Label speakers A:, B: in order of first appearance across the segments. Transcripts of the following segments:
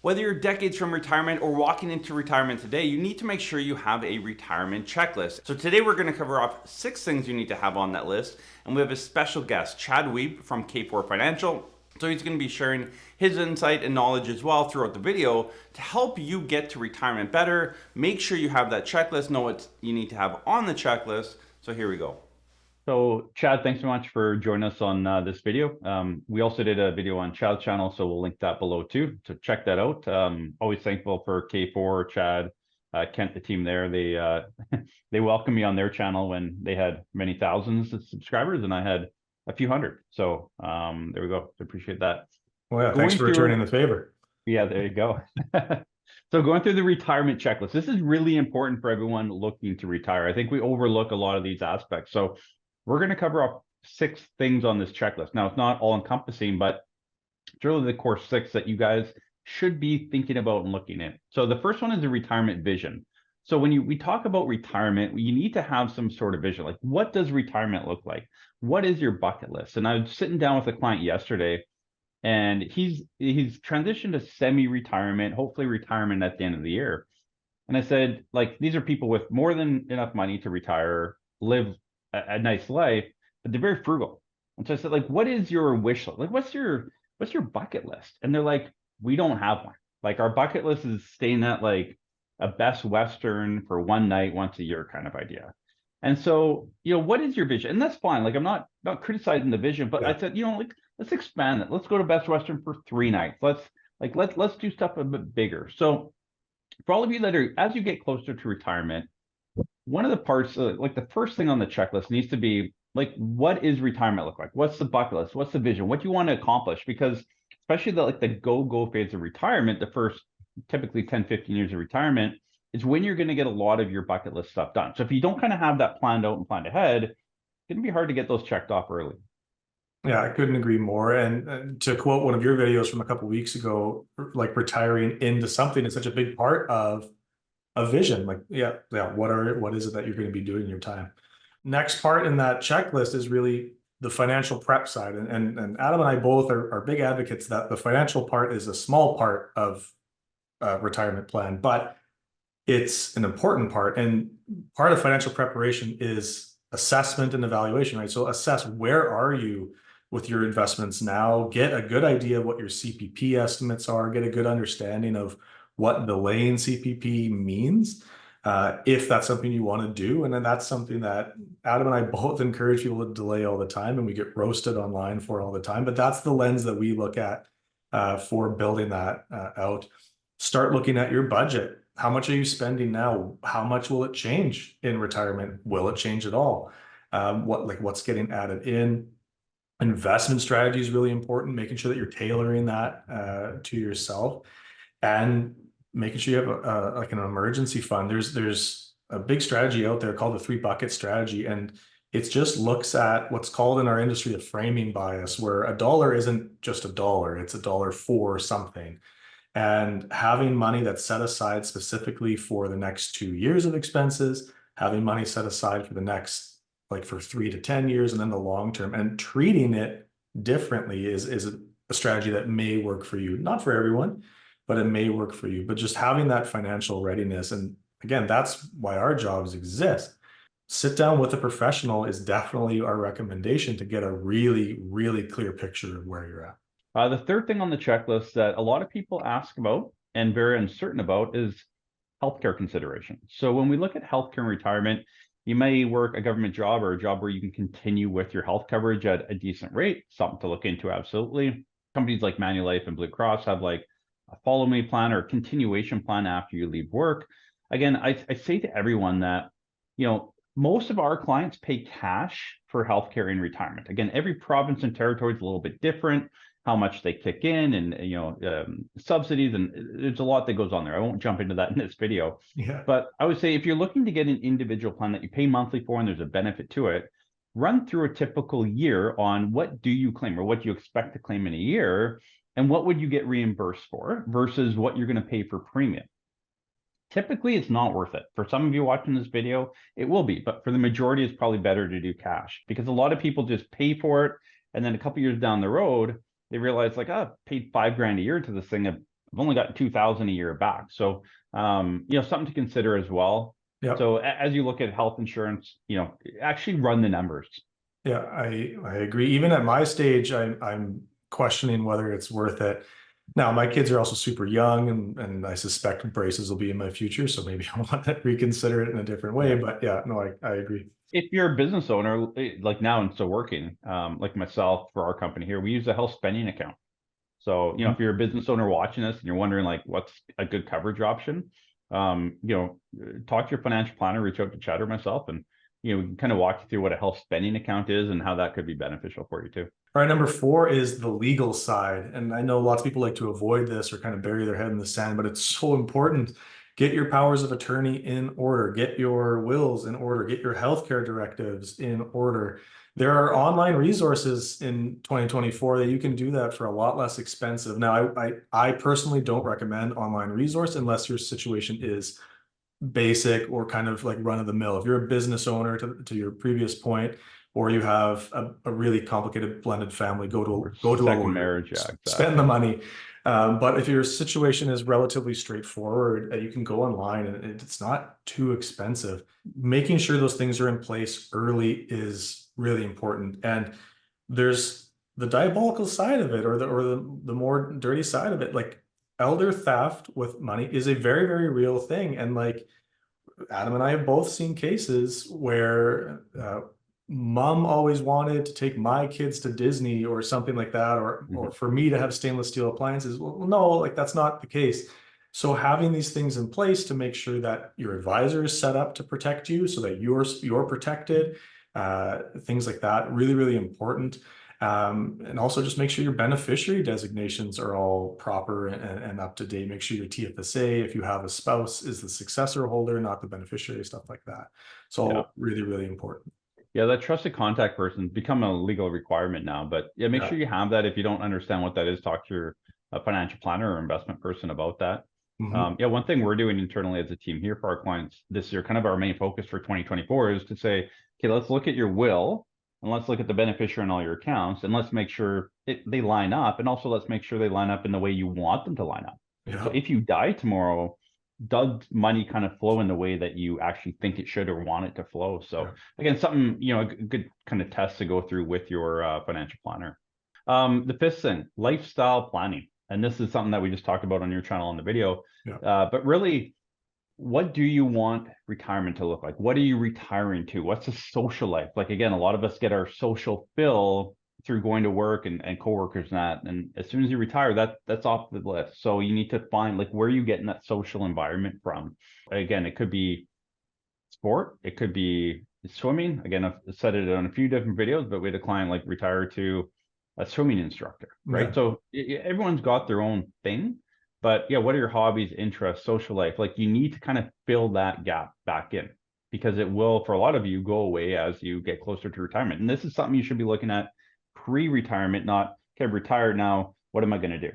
A: Whether you're decades from retirement or walking into retirement today, you need to make sure you have a retirement checklist. So today we're going to cover off 6 things you need to have on that list. And we have a special guest, Chad Wiebe from K4 Financial. So he's going to be sharing his insight and knowledge as well throughout the video to help you get to retirement better. Make sure you have that checklist, know what you need to have on the checklist. So here we go.
B: So Chad, thanks so much for joining us on this video. We also did a video on Chad's channel, so we'll link that below too. So check that out. Always thankful for K4, Chad, Kent, the team there. They they welcomed me on their channel when they had many thousands of subscribers and I had a few hundred. So there we go. I appreciate that.
C: Well, yeah, thanks for returning the favor.
B: Yeah, there you go. So going through the retirement checklist, this is really important for everyone looking to retire. I think we overlook a lot of these aspects. So we're going to cover up 6 things on this checklist. Now, it's not all encompassing, but it's really the core 6 that you guys should be thinking about and looking at. So the first one is the retirement vision. So when we talk about retirement, you need to have some sort of vision. Like, what does retirement look like? What is your bucket list? And I was sitting down with a client yesterday, and he's transitioned to semi-retirement, hopefully retirement at the end of the year. And I said, like, these are people with more than enough money to retire, live a nice life, but they're very frugal. And so I said, like, what is your wish list? Like, what's your bucket list? And they're like, we don't have one. Like, our bucket list is staying at like a Best Western for one night, once a year kind of idea. And so, what is your vision? And that's fine. Like, I'm not criticizing the vision, but yeah. I said, like, let's expand it. Let's go to Best Western for 3 nights. Let's do stuff a bit bigger. So for all of you that are, as you get closer to retirement, one of the parts, like the first thing on the checklist needs to be like, what is retirement look like? What's the bucket list? What's the vision? What do you want to accomplish? Because especially the go phase of retirement, the first typically 10, 15 years of retirement is when you're going to get a lot of your bucket list stuff done. So if you don't kind of have that planned out and planned ahead, it's going to be hard to get those checked off early.
C: Yeah, I couldn't agree more. And to quote one of your videos from a couple of weeks ago, like retiring into something is such a big part of a vision. Like, yeah, what is it that you're going to be doing in your time? Next part in that checklist is really the financial prep side. And Adam and I both are big advocates that the financial part is a small part of a retirement plan, but it's an important part. And part of financial preparation is assessment and evaluation, right? So assess, where are you with your investments now? Get a good idea of what your CPP estimates are, get a good understanding of what delaying CPP means, if that's something you want to do. And then that's something that Adam and I both encourage people to delay all the time, and we get roasted online for all the time. But that's the lens that we look at for building that out. Start looking at your budget. How much are you spending now? How much will it change in retirement? Will it change at all? What's getting added in? Investment strategy is really important, making sure that you're tailoring that to yourself, and making sure you have like an emergency fund. There's a big strategy out there called the 3 bucket strategy, and it just looks at what's called in our industry a framing bias, where a dollar isn't just a dollar, it's a dollar for something. And having money that's set aside specifically for the next 2 years of expenses, having money set aside for the next, like for 3 to 10 years, and then the long term, and treating it differently is a strategy that may work for you. Not for everyone, but it may work for you. But just having that financial readiness, and again, that's why our jobs exist. Sit down with a professional is definitely our recommendation to get a really, really clear picture of where you're at.
B: The third thing on the checklist that a lot of people ask about and very uncertain about is healthcare consideration. So when we look at healthcare and retirement, you may work a government job or a job where you can continue with your health coverage at a decent rate, something to look into, absolutely. Companies like Manulife and Blue Cross have like a follow me plan or a continuation plan after you leave work. Again, I say to everyone that, most of our clients pay cash for healthcare in retirement. Again, every province and territory is a little bit different, how much they kick in, and subsidies, and there's a lot that goes on there. I won't jump into that in this video.
C: Yeah.
B: But I would say if you're looking to get an individual plan that you pay monthly for and there's a benefit to it, run through a typical year on what do you claim or what do you expect to claim in a year, and what would you get reimbursed for versus what you're going to pay for premium. Typically, it's not worth it. For some of you watching this video, it will be, but for the majority, it's probably better to do cash, because a lot of people just pay for it, and then a couple years down the road, they realize like, oh, I paid $5,000 a year to this thing. I've only got 2,000 a year back. So, something to consider as well.
C: Yep.
B: So as you look at health insurance, actually run the numbers.
C: Yeah, I agree. Even at my stage, I'm questioning whether it's worth it. Now, my kids are also super young, and I suspect braces will be in my future, so maybe I want to reconsider it in a different way. But yeah, no, I agree.
B: If you're a business owner, like now and still working, like myself for our company here, we use a health spending account. So, if you're a business owner watching this and you're wondering like what's a good coverage option, talk to your financial planner, reach out to Chad or myself, and we can kind of walk you through what a health spending account is and how that could be beneficial for you too.
C: All right, number 4 is the legal side. And I know lots of people like to avoid this or kind of bury their head in the sand, but it's so important. Get your powers of attorney in order, get your wills in order, get your healthcare directives in order. There are online resources in 2024 that you can do that for a lot less expensive. Now, I personally don't recommend online resource unless your situation is basic or kind of like run of the mill. If you're a business owner, to your previous point, or you have a really complicated blended family, go to a lawyer,
B: marriage, yeah, exactly.
C: Spend the money. But if your situation is relatively straightforward, you can go online and it's not too expensive. Making sure those things are in place early is really important. And there's the diabolical side of it, or the more dirty side of it. Like, elder theft with money is a very, very real thing. And like Adam and I have both seen cases where mom always wanted to take my kids to Disney or something like that, or for me to have stainless steel appliances. Well, no, like that's not the case. So having these things in place to make sure that your advisor is set up to protect you so that you're protected, things like that, really, really important. And also just make sure your beneficiary designations are all proper and up to date. Make sure your TFSA, if you have a spouse, is the successor holder, not the beneficiary, stuff like that. So really, really important.
B: Yeah, that trusted contact person's become a legal requirement now, but yeah, make sure you have that. If you don't understand what that is, talk to your financial planner or investment person about that. One thing we're doing internally as a team here for our clients this year, kind of our main focus for 2024, is to say, okay, let's look at your will and let's look at the beneficiary and all your accounts, and let's make sure they line up, and also let's make sure they line up in the way you want them to line up. So if you die tomorrow, does money kind of flow in the way that you actually think it should or want it to flow? So again, something, a good kind of test to go through with your financial planner. The 5th thing, lifestyle planning. And this is something that we just talked about on your channel in the video. But really, what do you want retirement to look like? What are you retiring to? What's a social life? Like, again, a lot of us get our social fill through going to work and coworkers and that. And as soon as you retire, that's off the list. So you need to find like where are you getting that social environment from? Again, it could be sport, it could be swimming. Again, I've said it on a few different videos, but we had a client like retire to a swimming instructor, right? So everyone's got their own thing. But yeah, what are your hobbies, interests, social life? Like, you need to kind of fill that gap back in, because it will, for a lot of you, go away as you get closer to retirement. And this is something you should be looking at pre-retirement, not, okay, retired now, what am I going to do?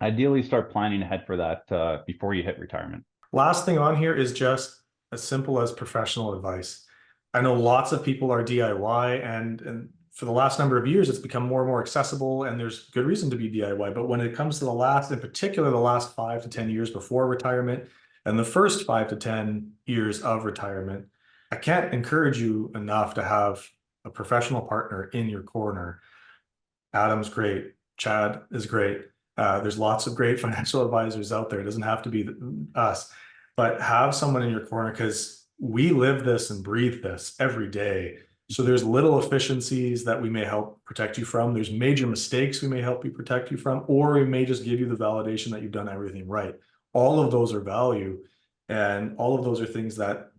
B: Ideally, start planning ahead for that before you hit retirement.
C: Last thing on here is just as simple as professional advice. I know lots of people are DIY, and for the last number of years, it's become more and more accessible, and there's good reason to be DIY. But when it comes to in particular, the last 5 to 10 years before retirement and the first 5 to 10 years of retirement, I can't encourage you enough to have a professional partner in your corner. Adam's great. Chad is great. There's lots of great financial advisors out there. It doesn't have to be us, but have someone in your corner, because we live this and breathe this every day. So there's little efficiencies that we may help protect you from. There's major mistakes we may help you protect you from, or we may just give you the validation that you've done everything right. All of those are value, and all of those are things that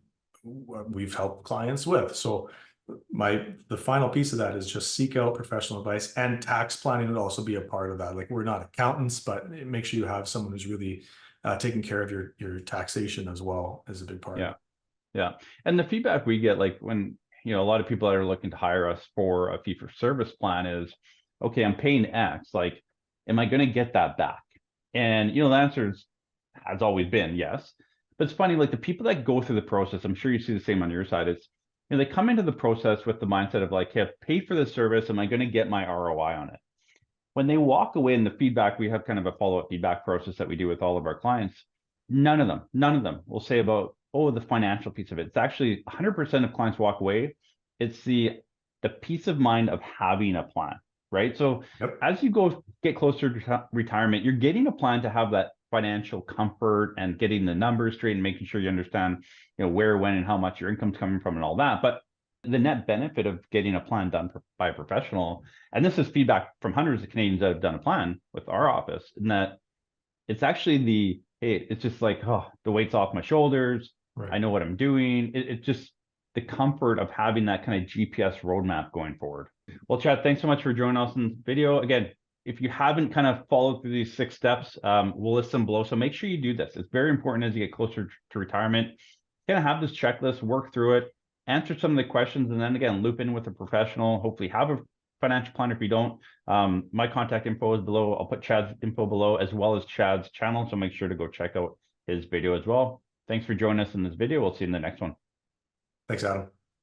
C: we've helped clients with. So the final piece of that is just seek out professional advice, and tax planning would also be a part of that. Like, we're not accountants, but make sure you have someone who's really taking care of your taxation as well, is a big part.
B: Yeah. And the feedback we get, like when, a lot of people that are looking to hire us for a fee-for-service plan is, okay, I'm paying X, like, am I going to get that back? And, the answer has always been yes. But it's funny, like the people that go through the process, I'm sure you see the same on your side, it's, they come into the process with the mindset of like, hey, I've paid for this service, am I going to get my ROI on it? when they walk away in the feedback, we have kind of a follow-up feedback process that we do with all of our clients. None of them will say about, oh, the financial piece of it. It's actually 100% of clients walk away. It's the peace of mind of having a plan, right? So as you get closer to retirement, you're getting a plan to have that financial comfort and getting the numbers straight and making sure you understand, where, when, and how much your income's coming from and all that. But the net benefit of getting a plan done by a professional, and this is feedback from hundreds of Canadians that have done a plan with our office, in that it's actually it's just like, oh, the weight's off my shoulders. Right. I know what I'm doing. It's just the comfort of having that kind of GPS roadmap going forward. Well, Chad, thanks so much for joining us in the video. Again, if you haven't kind of followed through these 6 steps, we'll list them below. So make sure you do this. It's very important as you get closer to retirement. Kind of have this checklist, work through it, answer some of the questions, and then again, loop in with a professional, hopefully have a financial planner. If you don't, my contact info is below. I'll put Chad's info below, as well as Chad's channel. So make sure to go check out his video as well. Thanks for joining us in this video. We'll see you in the next one.
C: Thanks, Adam.